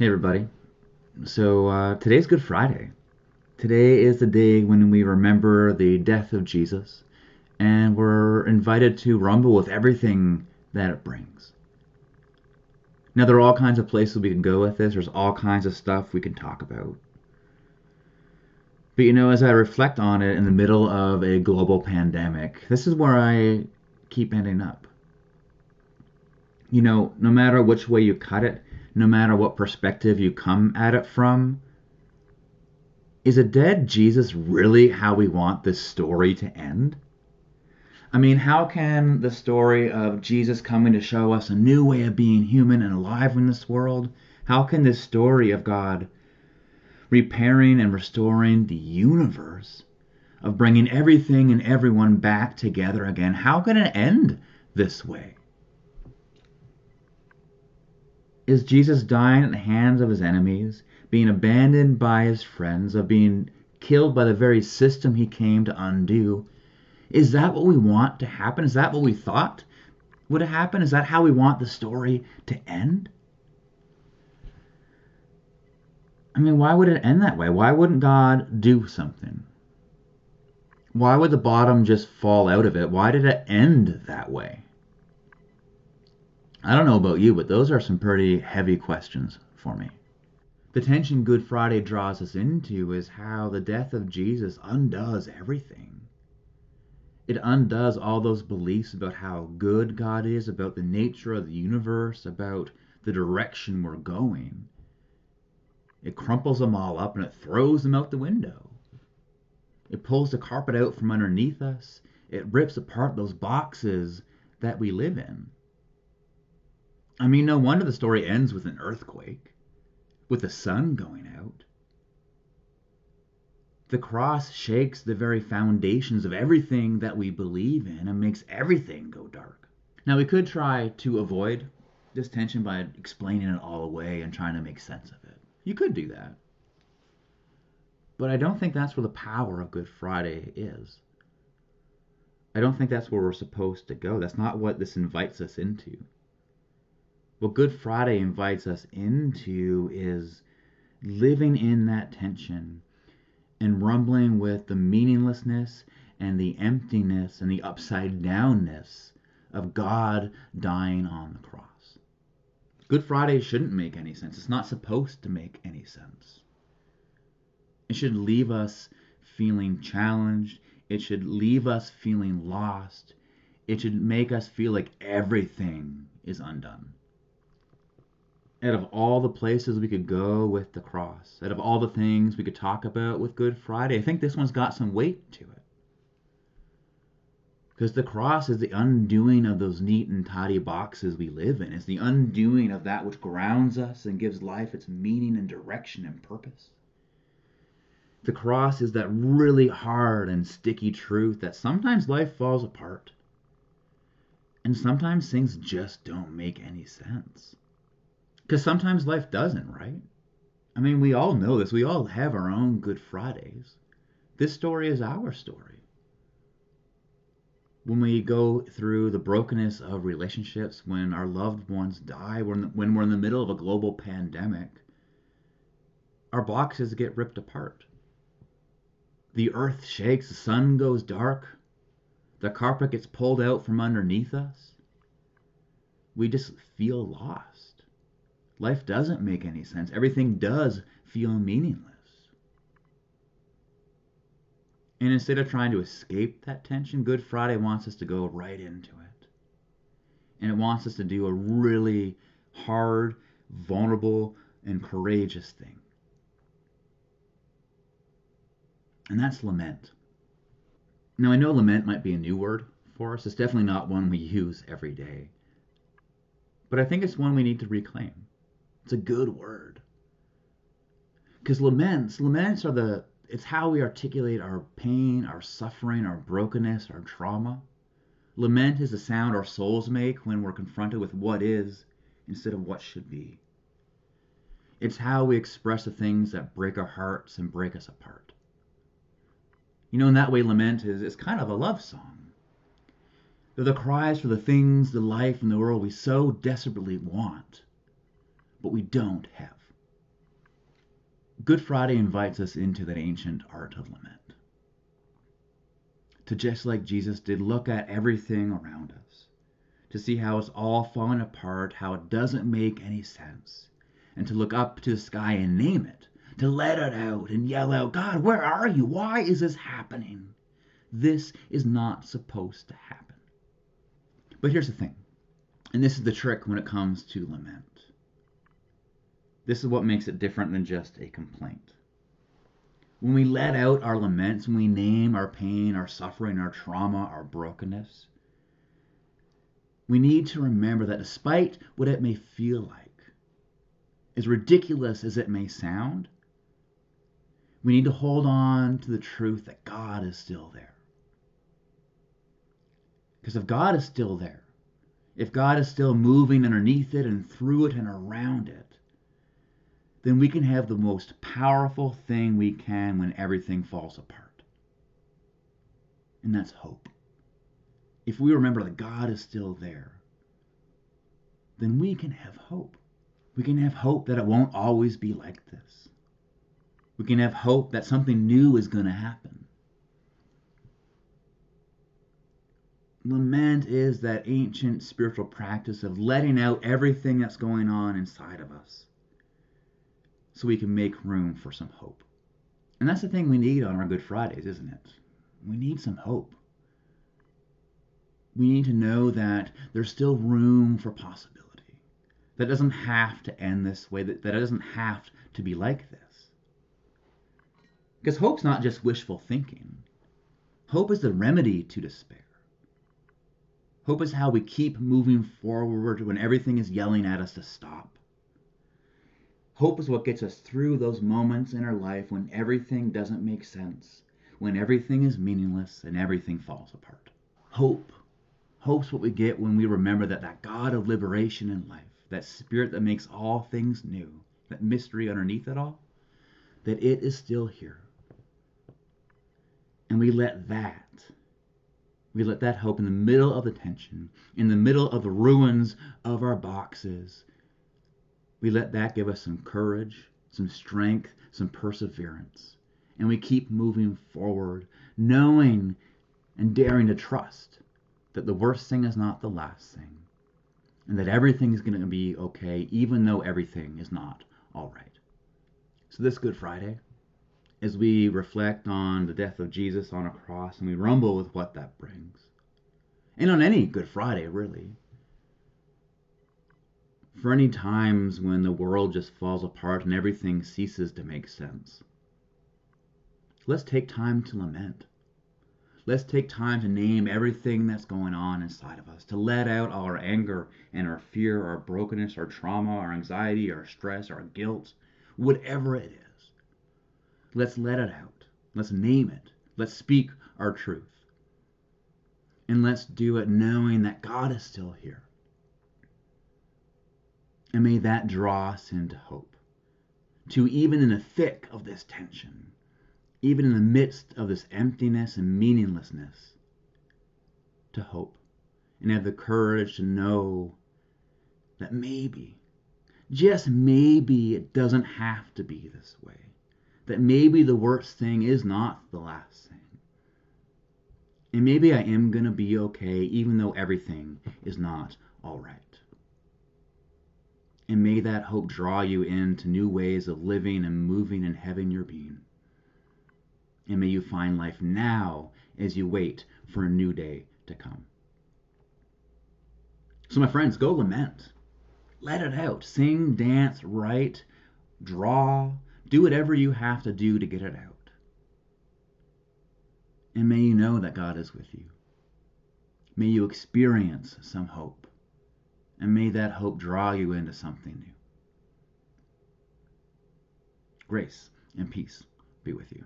Hey everybody. Today's Good Friday. Today is the day when we remember the death of Jesus, and we're invited to rumble with everything that it brings. Now, there are all kinds of places we can go with this. There's all kinds of stuff we can talk about. But as I reflect on it in the middle of a global pandemic, this is where I keep ending up. No matter which way you cut it, no matter what perspective you come at it from, is a dead Jesus really how we want this story to end? I mean, how can the story of Jesus coming to show us a new way of being human and alive in this world, how can this story of God repairing and restoring the universe, of bringing everything and everyone back together again, how can it end this way? Is Jesus dying at the hands of his enemies, being abandoned by his friends, of being killed by the very system he came to undo? Is that what we want to happen? Is that what we thought would happen? Is that how we want the story to end? I mean, why would it end that way? Why wouldn't God do something? Why would the bottom just fall out of it? Why did it end that way? I don't know about you, but those are some pretty heavy questions for me. The tension Good Friday draws us into is how the death of Jesus undoes everything. It undoes all those beliefs about how good God is, about the nature of the universe, about the direction we're going. It crumples them all up and it throws them out the window. It pulls the carpet out from underneath us. It rips apart those boxes that we live in. I mean, no wonder the story ends with an earthquake, with the sun going out. The cross shakes the very foundations of everything that we believe in and makes everything go dark. Now, we could try to avoid this tension by explaining it all away and trying to make sense of it. You could do that. But I don't think that's where the power of Good Friday is. I don't think that's where we're supposed to go. That's not what this invites us into. What Good Friday invites us into is living in that tension and rumbling with the meaninglessness and the emptiness and the upside downness of God dying on the cross. Good Friday shouldn't make any sense. It's not supposed to make any sense. It should leave us feeling challenged. It should leave us feeling lost. It should make us feel like everything is undone. Out of all the places we could go with the cross, out of all the things we could talk about with Good Friday, I think this one's got some weight to it. Because the cross is the undoing of those neat and tidy boxes we live in. It's the undoing of that which grounds us and gives life its meaning and direction and purpose. The cross is that really hard and sticky truth that sometimes life falls apart. And sometimes things just don't make any sense. Because sometimes life doesn't, right? I mean, we all know this. We all have our own Good Fridays. This story is our story. When we go through the brokenness of relationships, when our loved ones die, when we're in the middle of a global pandemic, our boxes get ripped apart. The earth shakes, the sun goes dark, the carpet gets pulled out from underneath us. We just feel lost. Life doesn't make any sense. Everything does feel meaningless. And instead of trying to escape that tension, Good Friday wants us to go right into it. And it wants us to do a really hard, vulnerable, and courageous thing. And that's lament. Now, I know lament might be a new word for us. It's definitely not one we use every day. But I think it's one we need to reclaim. It's a good word. Because laments are it's how we articulate our pain, our suffering, our brokenness, our trauma. Lament is the sound our souls make when we're confronted with what is instead of what should be. It's how we express the things that break our hearts and break us apart. In that way, lament is kind of a love song. They're the cries for the things, the life, and the world we so desperately want, but we don't have. Good Friday invites us into that ancient art of lament. To just like Jesus did, look at everything around us. To see how it's all falling apart, how it doesn't make any sense. And to look up to the sky and name it. To let it out and yell out, God, where are you? Why is this happening? This is not supposed to happen. But here's the thing, and this is the trick when it comes to lament. This is what makes it different than just a complaint. When we let out our laments, when we name our pain, our suffering, our trauma, our brokenness, we need to remember that despite what it may feel like, as ridiculous as it may sound, we need to hold on to the truth that God is still there. Because if God is still there, if God is still moving underneath it and through it and around it, then we can have the most powerful thing we can when everything falls apart. And that's hope. If we remember that God is still there, then we can have hope. We can have hope that it won't always be like this. We can have hope that something new is going to happen. Lament is that ancient spiritual practice of letting out everything that's going on inside of us so we can make room for some hope. And that's the thing we need on our Good Fridays, isn't it? We need some hope. We need to know that there's still room for possibility. That it doesn't have to end this way, that it doesn't have to be like this. Because hope's not just wishful thinking. Hope is the remedy to despair. Hope is how we keep moving forward when everything is yelling at us to stop. Hope is what gets us through those moments in our life when everything doesn't make sense, when everything is meaningless and everything falls apart. Hope's what we get when we remember that God of liberation in life, that spirit that makes all things new, that mystery underneath it all, that it is still here. And we let that hope in the middle of the tension, in the middle of the ruins of our boxes, we let that give us some courage, some strength, some perseverance. And we keep moving forward, knowing and daring to trust that the worst thing is not the last thing, and that everything is going to be okay, even though everything is not all right. So this Good Friday, as we reflect on the death of Jesus on a cross and we rumble with what that brings, and on any Good Friday, really, for any times when the world just falls apart and everything ceases to make sense, let's take time to lament. Let's take time to name everything that's going on inside of us, to let out all our anger and our fear, our brokenness, our trauma, our anxiety, our stress, our guilt, whatever it is. Let's let it out. Let's name it. Let's speak our truth. And let's do it knowing that God is still here. And may that draw us into hope. To even in the thick of this tension, even in the midst of this emptiness and meaninglessness, to hope and have the courage to know that maybe, just maybe, it doesn't have to be this way. That maybe the worst thing is not the last thing. And maybe I am going to be okay even though everything is not all right. And may that hope draw you into new ways of living and moving and having your being. And may you find life now as you wait for a new day to come. So my friends, go lament. Let it out. Sing, dance, write, draw. Do whatever you have to do to get it out. And may you know that God is with you. May you experience some hope. And may that hope draw you into something new. Grace and peace be with you.